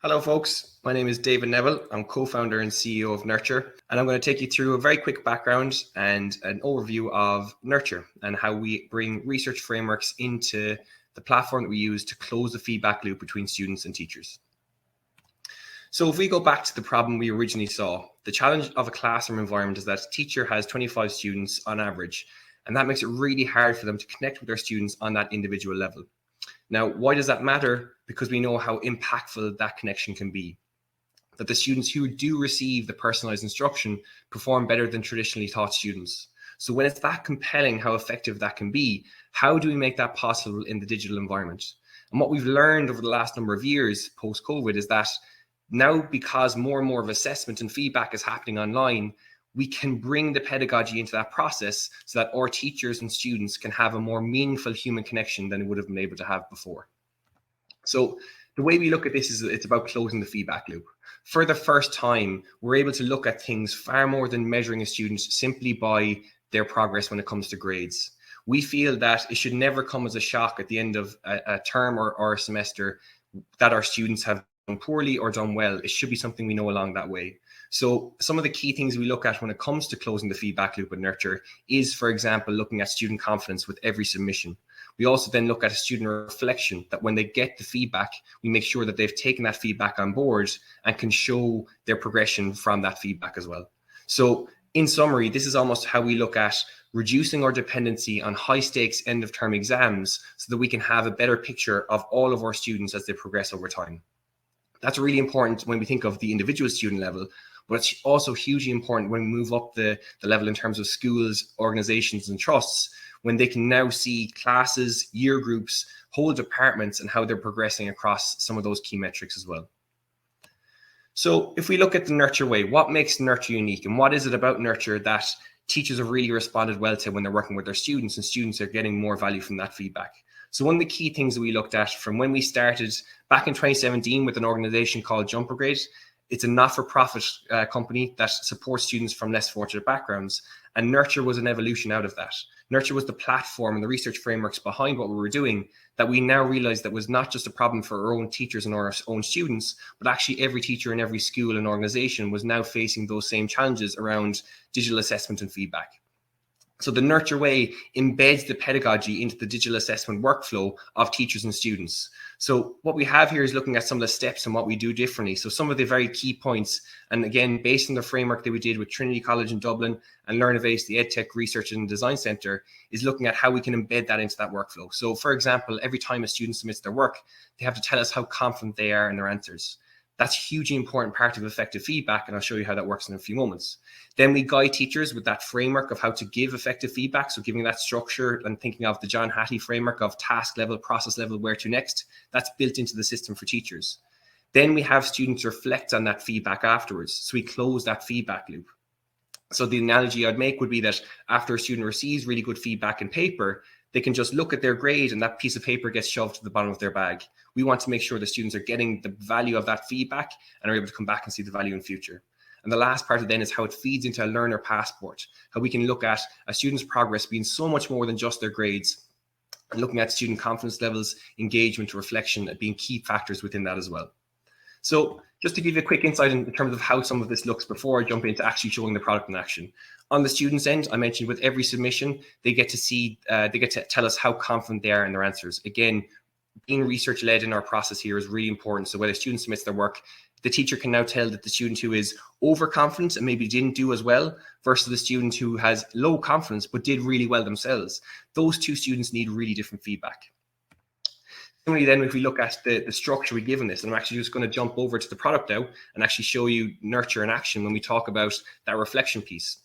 Hello folks, my name is David Neville. I'm co-founder and CEO of Nurture, and I'm going to take you through a very quick background and an overview of Nurture and how we bring research frameworks into the platform that we use to close the feedback loop between students and teachers. So if we go back to the problem we originally saw, the challenge of a classroom environment is that a teacher has 25 students on average, and that makes it really hard for them to connect with their students on that individual level. Now, why does that matter? Because we know how impactful that connection can be. That the students who do receive the personalized instruction perform better than traditionally taught students. So when it's that compelling how effective that can be, how do we make that possible in the digital environment? And what we've learned over the last number of years post-COVID is that now, because more and more of assessment and feedback is happening online, we can bring the pedagogy into that process so that our teachers and students can have a more meaningful human connection than they would have been able to have before. So the way we look at this is it's about closing the feedback loop. For the first time, we're able to look at things far more than measuring a student simply by their progress when it comes to grades. We feel that it should never come as a shock at the end of a term or a semester that our students have done poorly or done well. It should be something we know along that way. So some of the key things we look at when it comes to closing the feedback loop with Nurture is, for example, looking at student confidence with every submission. We also then look at a student reflection, that when they get the feedback, we make sure that they've taken that feedback on board and can show their progression from that feedback as well. So in summary, this is almost how we look at reducing our dependency on high stakes end of term exams so that we can have a better picture of all of our students as they progress over time. That's really important when we think of the individual student level, but it's also hugely important when we move up the level in terms of schools, organizations, and trusts, when they can now see classes, year groups, whole departments, and how they're progressing across some of those key metrics as well. So if we look at the Nurture way, what makes Nurture unique, and what is it about Nurture that teachers have really responded well to when they're working with their students, and students are getting more value from that feedback? So one of the key things that we looked at from when we started back in 2017 with an organization called Jumper Grade. It's a not-for-profit company that supports students from less fortunate backgrounds, and Nurture was an evolution out of that. Nurture was the platform and the research frameworks behind what we were doing that we now realized that was not just a problem for our own teachers and our own students, but actually every teacher in every school and organization was now facing those same challenges around digital assessment and feedback. So the Nurture way embeds the pedagogy into the digital assessment workflow of teachers and students. So what we have here is looking at some of the steps and what we do differently. So some of the very key points, and again, based on the framework that we did with Trinity College in Dublin and Learnovate, the EdTech Research and Design Centre, is looking at how we can embed that into that workflow. So for example, every time a student submits their work, they have to tell us how confident they are in their answers. That's a hugely important part of effective feedback, and I'll show you how that works in a few moments. Then we guide teachers with that framework of how to give effective feedback, so giving that structure and thinking of the John Hattie framework of task level, process level, where to next. That's built into the system for teachers. Then we have students reflect on that feedback afterwards, so we close that feedback loop. So the analogy I'd make would be that after a student receives really good feedback in paper, they can just look at their grade and that piece of paper gets shoved to the bottom of their bag. We want to make sure the students are getting the value of that feedback and are able to come back and see the value in future. And the last part of then is how it feeds into a learner passport, how we can look at a student's progress being so much more than just their grades, and looking at student confidence levels, engagement, reflection, being key factors within that as well. So just to give you a quick insight in terms of how some of this looks before I jump into actually showing the product in action. On the student's end, I mentioned with every submission, they get to tell us how confident they are in their answers. Again, being research led in our process here is really important. So when a student submits their work, the teacher can now tell that the student who is overconfident and maybe didn't do as well versus the student who has low confidence but did really well themselves. Those two students need really different feedback. Similarly, then, if we look at the structure we give in this, and I'm actually just going to jump over to the product now and actually show you Nurture in action when we talk about that reflection piece.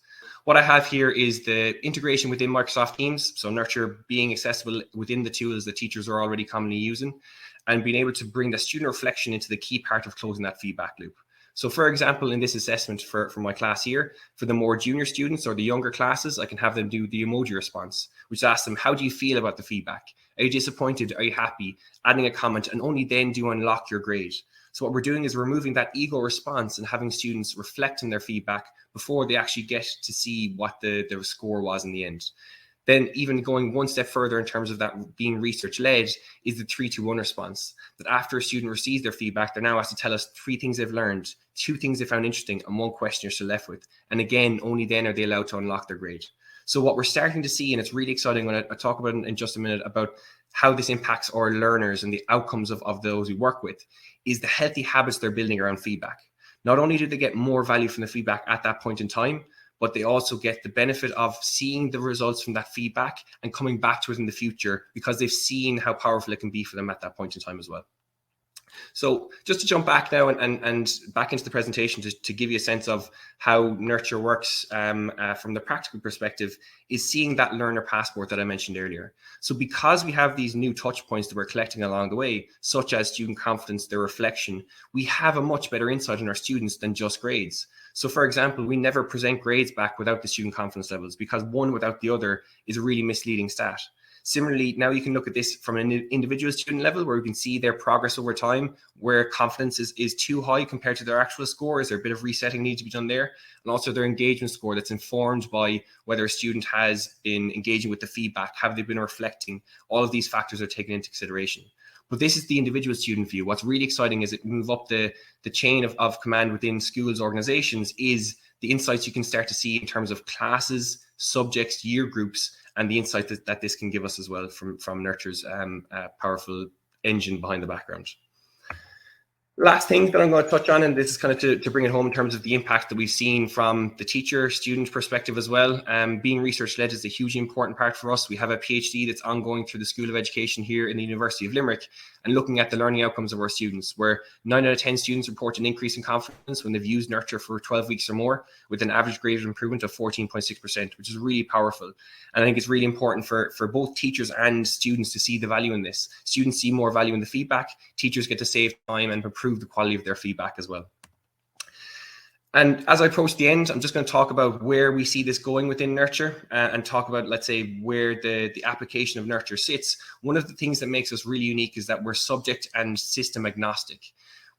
What I have here is the integration within Microsoft Teams, so Nurture being accessible within the tools that teachers are already commonly using, and being able to bring the student reflection into the key part of closing that feedback loop. So for example, in this assessment for my class here, for the more junior students or the younger classes, I can have them do the emoji response, which asks them, how do you feel about the feedback? Are you disappointed? Are you happy? Adding a comment, and only then do you unlock your grade. So what we're doing is removing that ego response and having students reflect on their feedback before they actually get to see what the score was in the end. Then even going one step further in terms of that being research-led is the 3-2-1 response, that after a student receives their feedback, they're now asked to tell us 3 things they've learned, 2 things they found interesting, and 1 question you're still left with. And again, only then are they allowed to unlock their grade. So what we're starting to see, and it's really exciting when I talk about it in just a minute, about how this impacts our learners and the outcomes of those we work with, is the healthy habits they're building around feedback. Not only do they get more value from the feedback at that point in time, but they also get the benefit of seeing the results from that feedback and coming back to it in the future because they've seen how powerful it can be for them at that point in time as well. So just to jump back now and back into the presentation to give you a sense of how Nurture works from the practical perspective, is seeing that learner passport that I mentioned earlier. So because we have these new touch points that we're collecting along the way, such as student confidence, their reflection, we have a much better insight on our students than just grades. So for example, we never present grades back without the student confidence levels, because one without the other is a really misleading stat. Similarly, now you can look at this from an individual student level where we can see their progress over time, where confidence is too high compared to their actual score. Is there a bit of resetting need to be done there? And also their engagement score that's informed by whether a student has been engaging with the feedback, have they been reflecting? All of these factors are taken into consideration. But this is the individual student view. What's really exciting is it move up the chain of command within schools, organizations, is the insights you can start to see in terms of classes, subjects, year groups, and the insight that this can give us as well from Nurture's powerful engine behind the background. Last thing that I'm going to touch on, and this is kind of to bring it home in terms of the impact that we've seen from the teacher-student perspective as well. Being research-led is a hugely important part for us. We have a PhD that's ongoing through the School of Education here in the University of Limerick, and looking at the learning outcomes of our students, where 9 out of 10 students report an increase in confidence when they've used Nurture for 12 weeks or more, with an average grade improvement of 14.6%, which is really powerful. And I think it's really important for both teachers and students to see the value in this. Students see more value in the feedback, teachers get to save time and improve the quality of their feedback as well. And as I approach the end, I'm just going to talk about where we see this going within Nurture and talk about, let's say, where the application of Nurture sits. One of the things that makes us really unique is that we're subject and system agnostic.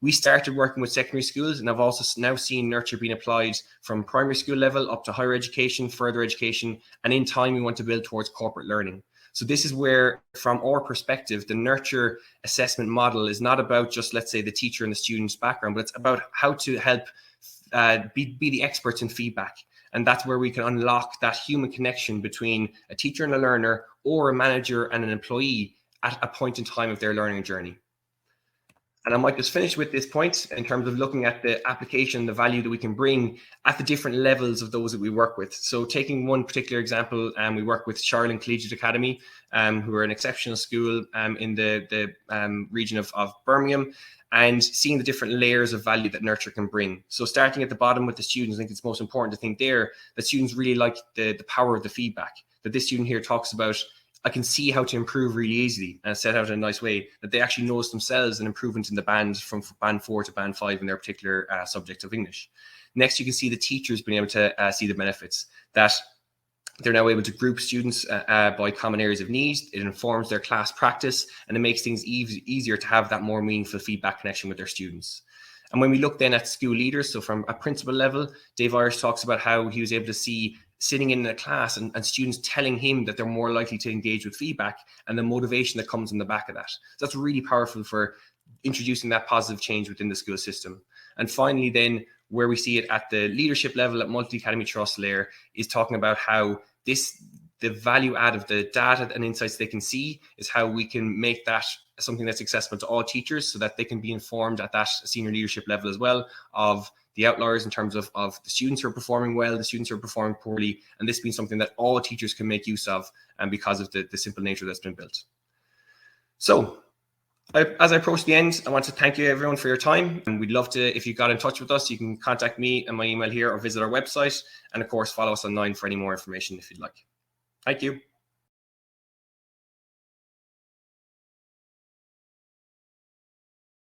We started working with secondary schools, and I've also now seen Nurture being applied from primary school level up to higher education, further education, and in time we want to build towards corporate learning. So this is where, from our perspective, the Nurture assessment model is not about just, let's say, the teacher and the student's background, but it's about how to help be the experts in feedback. And that's where we can unlock that human connection between a teacher and a learner, or a manager and an employee at a point in time of their learning journey. And I might just finish with this point in terms of looking at the application, the value that we can bring at the different levels of those that we work with. So taking one particular example, we work with Charlton Collegiate Academy, who are an exceptional school in the region of Birmingham, and seeing the different layers of value that Nurture can bring. So starting at the bottom with the students, I think it's most important to think there that students really like the power of the feedback. That this student here talks about, I can see how to improve really easily, and set out in a nice way, that they actually notice themselves an improvement in the band from band 4 to band 5 in their particular subject of English. Next, you can see the teachers being able to see the benefits, that they're now able to group students by common areas of need. It informs their class practice, and it makes things easier to have that more meaningful feedback connection with their students. And when we look then at school leaders, so from a principal level, Dave Irish talks about how he was able to see sitting in a class and students telling him that they're more likely to engage with feedback, and the motivation that comes in the back of that. So that's really powerful for introducing that positive change within the school system. And finally then, where we see it at the leadership level at multi-academy trust layer, is talking about how the value add of the data and insights they can see is how we can make that something that's accessible to all teachers, so that they can be informed at that senior leadership level as well of the outliers in terms of the students who are performing well, the students who are performing poorly, and this being something that all teachers can make use of, and because of the simple nature that's been built. So as I approach the end, I want to thank you everyone for your time, and we'd love to, if you got in touch with us, you can contact me and my email here, or visit our website, and of course follow us online for any more information if you'd like. Thank you.